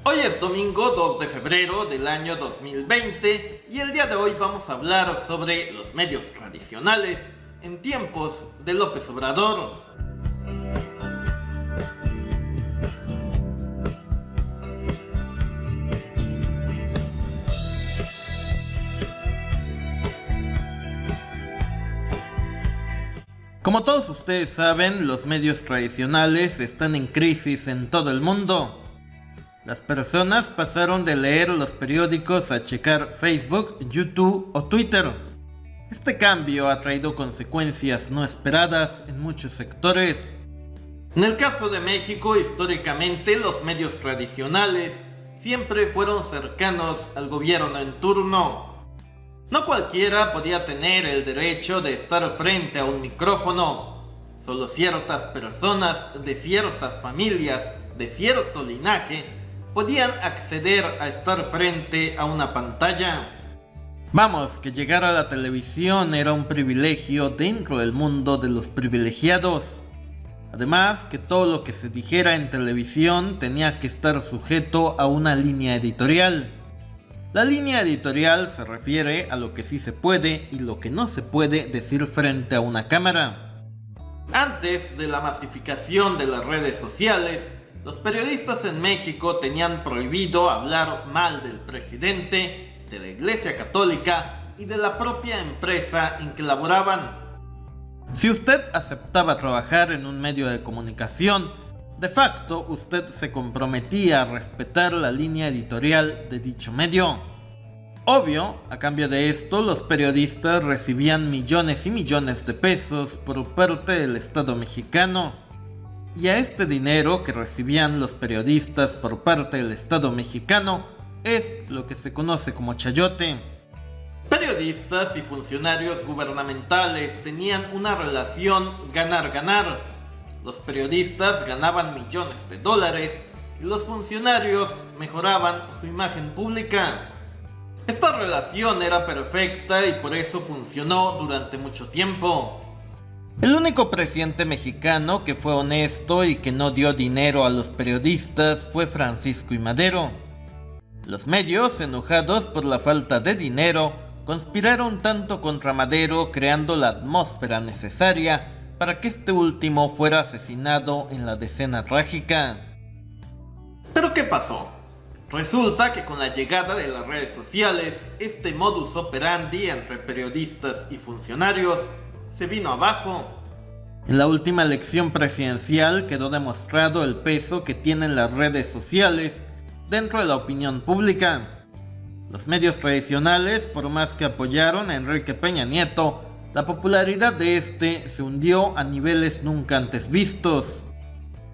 Hoy es domingo 2 de febrero del año 2020 y el día de hoy vamos a hablar sobre los medios tradicionales en tiempos de López Obrador. Como todos ustedes saben, los medios tradicionales están en crisis en todo el mundo. Las personas pasaron de leer los periódicos a checar Facebook, YouTube o Twitter. Este cambio ha traído consecuencias no esperadas en muchos sectores. En el caso de México, históricamente los medios tradicionales siempre fueron cercanos al gobierno en turno. No cualquiera podía tener el derecho de estar frente a un micrófono. Solo ciertas personas de ciertas familias, de cierto linaje, podían acceder a estar frente a una pantalla. Vamos, que llegar a la televisión era un privilegio dentro del mundo de los privilegiados. Además, que todo lo que se dijera en televisión tenía que estar sujeto a una línea editorial. La línea editorial se refiere a lo que sí se puede y lo que no se puede decir frente a una cámara. Antes de la masificación de las redes sociales, los periodistas en México tenían prohibido hablar mal del presidente, de la Iglesia Católica y de la propia empresa en que laboraban. Si usted aceptaba trabajar en un medio de comunicación, de facto usted se comprometía a respetar la línea editorial de dicho medio. Obvio, a cambio de esto, los periodistas recibían millones y millones de pesos por parte del Estado mexicano. Y a este dinero que recibían los periodistas por parte del Estado mexicano es lo que se conoce como chayote. Periodistas y funcionarios gubernamentales tenían una relación ganar-ganar. Los periodistas ganaban millones de dólares y los funcionarios mejoraban su imagen pública. Esta relación era perfecta y por eso funcionó durante mucho tiempo. El único presidente mexicano que fue honesto y que no dio dinero a los periodistas fue Francisco I. Madero. Los medios, enojados por la falta de dinero, conspiraron tanto contra Madero, creando la atmósfera necesaria para que este último fuera asesinado en la decena trágica. ¿Pero qué pasó? Resulta que con la llegada de las redes sociales, este modus operandi entre periodistas y funcionarios se vino abajo. En la última elección presidencial quedó demostrado el peso que tienen las redes sociales dentro de la opinión pública. Los medios tradicionales, por más que apoyaron a Enrique Peña Nieto, la popularidad de este se hundió a niveles nunca antes vistos.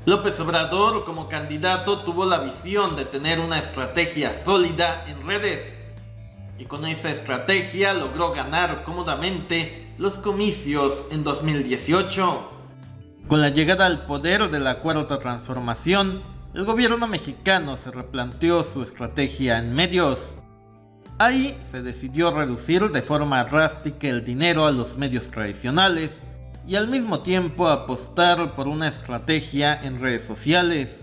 López Obrador, como candidato, tuvo la visión de tener una estrategia sólida en redes. Y con esa estrategia logró ganar cómodamente los comicios en 2018. Con la llegada al poder de la Cuarta Transformación, el gobierno mexicano se replanteó su estrategia en medios. Ahí se decidió reducir de forma drástica el dinero a los medios tradicionales y al mismo tiempo apostar por una estrategia en redes sociales.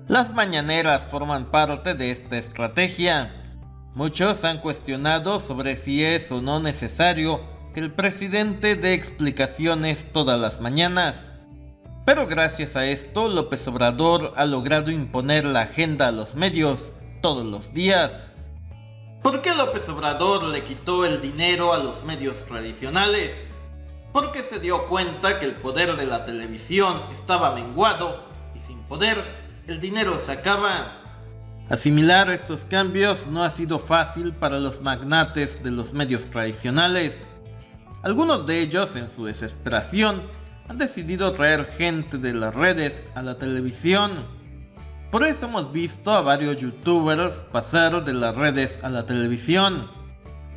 Las mañaneras forman parte de esta estrategia. Muchos han cuestionado sobre si es o no necesario que el presidente dé explicaciones todas las mañanas. Pero gracias a esto, López Obrador ha logrado imponer la agenda a los medios todos los días. ¿Por qué López Obrador le quitó el dinero a los medios tradicionales? Porque se dio cuenta que el poder de la televisión estaba menguado y sin poder, el dinero se acaba. Asimilar estos cambios no ha sido fácil para los magnates de los medios tradicionales. Algunos de ellos, en su desesperación, han decidido traer gente de las redes a la televisión. Por eso hemos visto a varios youtubers pasar de las redes a la televisión.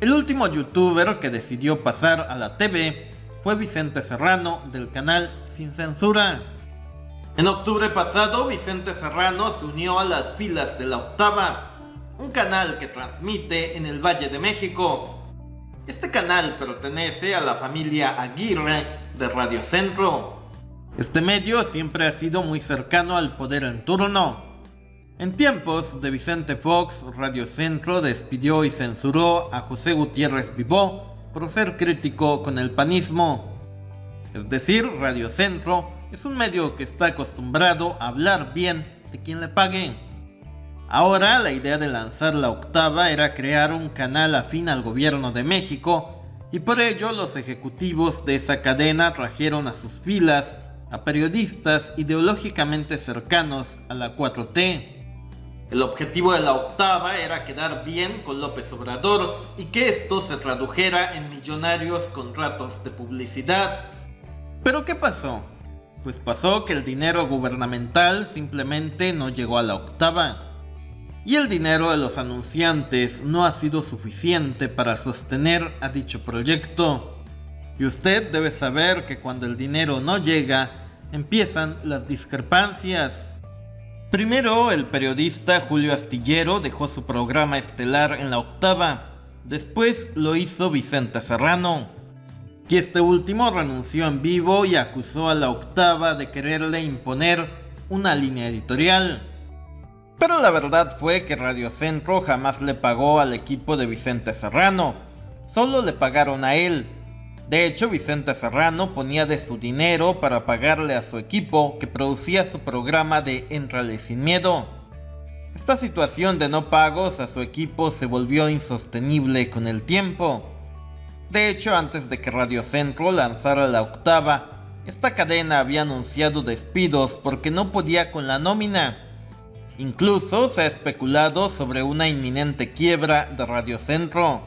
El último youtuber que decidió pasar a la TV fue Vicente Serrano, del canal Sin Censura. En octubre pasado, Vicente Serrano se unió a las filas de La Octava, un canal que transmite en el Valle de México. Este canal pertenece a la familia Aguirre de Radio Centro. Este medio siempre ha sido muy cercano al poder en turno. En tiempos de Vicente Fox, Radio Centro despidió y censuró a José Gutiérrez Vivó por ser crítico con el panismo. Es decir, Radio Centro es un medio que está acostumbrado a hablar bien de quien le pague. Ahora la idea de lanzar La Octava era crear un canal afín al gobierno de México, y por ello los ejecutivos de esa cadena trajeron a sus filas a periodistas ideológicamente cercanos a la 4T. El objetivo de La Octava era quedar bien con López Obrador y que esto se tradujera en millonarios contratos de publicidad. ¿Pero qué pasó? Pues pasó que el dinero gubernamental simplemente no llegó a La Octava. Y el dinero de los anunciantes no ha sido suficiente para sostener a dicho proyecto. Y usted debe saber que cuando el dinero no llega, empiezan las discrepancias. Primero, el periodista Julio Astillero dejó su programa estelar en La Octava. Después lo hizo Vicente Serrano. Y este último renunció en vivo y acusó a La Octava de quererle imponer una línea editorial. Pero la verdad fue que Radio Centro jamás le pagó al equipo de Vicente Serrano, solo le pagaron a él. De hecho, Vicente Serrano ponía de su dinero para pagarle a su equipo que producía su programa de Éntrale sin miedo. Esta situación de no pagos a su equipo se volvió insostenible con el tiempo. De hecho, antes de que Radio Centro lanzara La Octava, esta cadena había anunciado despidos porque no podía con la nómina. Incluso se ha especulado sobre una inminente quiebra de Radio Centro.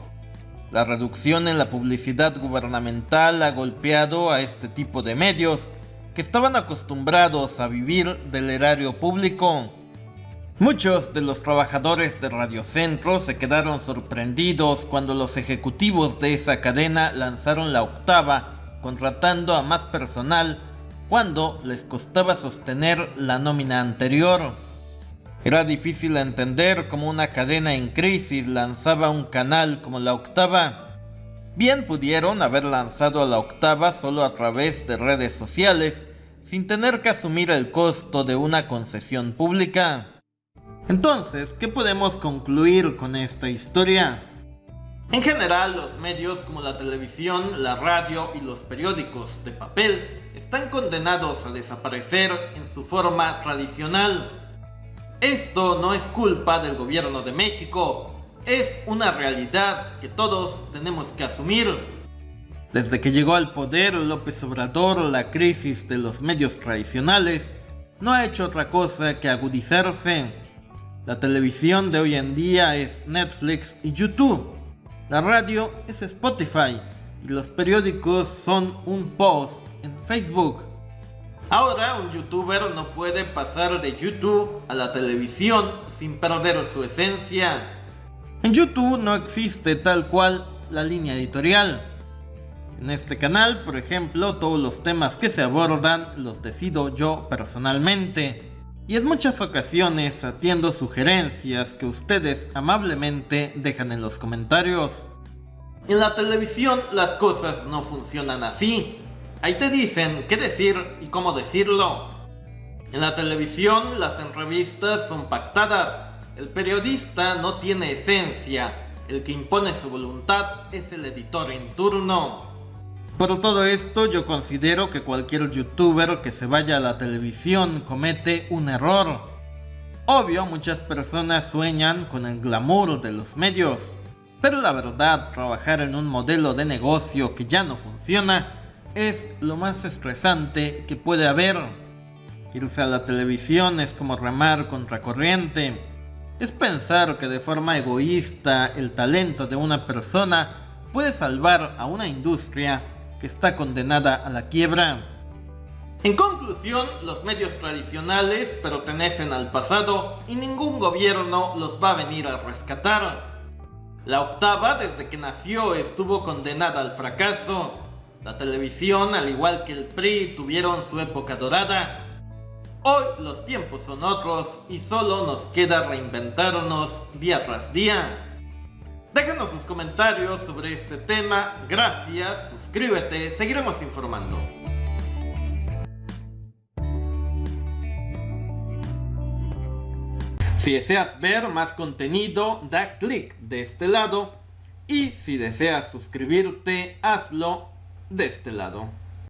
La reducción en la publicidad gubernamental ha golpeado a este tipo de medios que estaban acostumbrados a vivir del erario público. Muchos de los trabajadores de Radio Centro se quedaron sorprendidos cuando los ejecutivos de esa cadena lanzaron La Octava, contratando a más personal cuando les costaba sostener la nómina anterior. Era difícil entender cómo una cadena en crisis lanzaba un canal como La Octava. Bien pudieron haber lanzado a La Octava solo a través de redes sociales, sin tener que asumir el costo de una concesión pública. Entonces, ¿qué podemos concluir con esta historia? En general, los medios como la televisión, la radio y los periódicos de papel están condenados a desaparecer en su forma tradicional. Esto no es culpa del gobierno de México, es una realidad que todos tenemos que asumir. Desde que llegó al poder López Obrador, la crisis de los medios tradicionales no ha hecho otra cosa que agudizarse. La televisión de hoy en día es Netflix y YouTube. La radio es Spotify y los periódicos son un post en Facebook. Ahora un youtuber no puede pasar de YouTube a la televisión sin perder su esencia. En YouTube no existe tal cual la línea editorial. En este canal, por ejemplo, todos los temas que se abordan los decido yo personalmente. Y en muchas ocasiones atiendo sugerencias que ustedes amablemente dejan en los comentarios. En la televisión las cosas no funcionan así. Ahí te dicen qué decir y cómo decirlo. En la televisión las entrevistas son pactadas. El periodista no tiene esencia. El que impone su voluntad es el editor en turno. Por todo esto, yo considero que cualquier youtuber que se vaya a la televisión comete un error. Obvio, muchas personas sueñan con el glamour de los medios, pero la verdad, trabajar en un modelo de negocio que ya no funciona es lo más estresante que puede haber. Irse a la televisión es como remar contracorriente. Es pensar que de forma egoísta el talento de una persona puede salvar a una industria que está condenada a la quiebra. En conclusión, los medios tradicionales pertenecen al pasado y ningún gobierno los va a venir a rescatar. La Octava, desde que nació, estuvo condenada al fracaso. La televisión, al igual que el PRI, tuvieron su época dorada. Hoy los tiempos son otros y solo nos queda reinventarnos día tras día. Déjanos sus comentarios sobre este tema, gracias, suscríbete, seguiremos informando. Si deseas ver más contenido, da clic de este lado. Y si deseas suscribirte, hazlo de este lado.